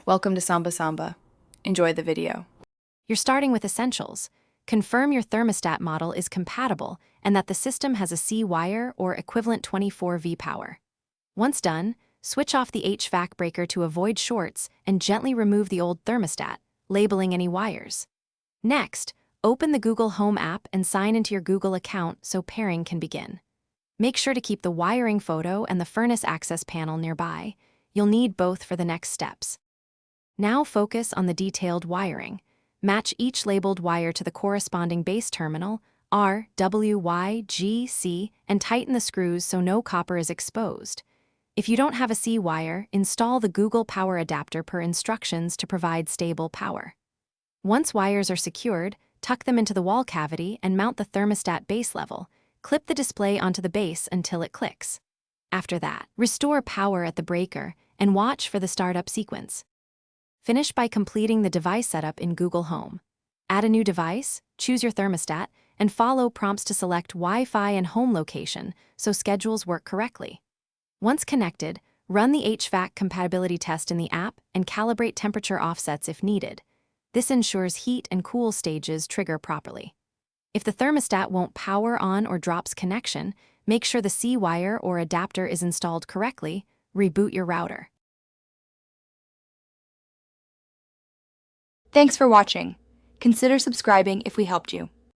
Welcome to Samba Samba. Enjoy the video. You're starting with essentials. Confirm your thermostat model is compatible and that the system has a C-wire or equivalent 24V power. Once done, switch off the HVAC breaker to avoid shorts and gently remove the old thermostat, labeling any wires. Next, open the Google Home app and sign into your Google account so pairing can begin. Make sure to keep the wiring photo and the furnace access panel nearby. You'll need both for the next steps. Now focus on the detailed wiring. Match each labeled wire to the corresponding base terminal, R, W, Y, G, C, and tighten the screws so no copper is exposed. If you don't have a C wire, install the Google Power adapter per instructions to provide stable power. Once wires are secured, tuck them into the wall cavity and mount the thermostat base level. Clip the display onto the base until it clicks. After that, restore power at the breaker and watch for the startup sequence. Finish by completing the device setup in Google Home. Add a new device, choose your thermostat, and follow prompts to select Wi-Fi and home location so schedules work correctly. Once connected, run the HVAC compatibility test in the app and calibrate temperature offsets if needed. This ensures heat and cool stages trigger properly. If the thermostat won't power on or drops connection, make sure the C wire or adapter is installed correctly. Reboot your router. Thanks for watching. Consider subscribing if we helped you.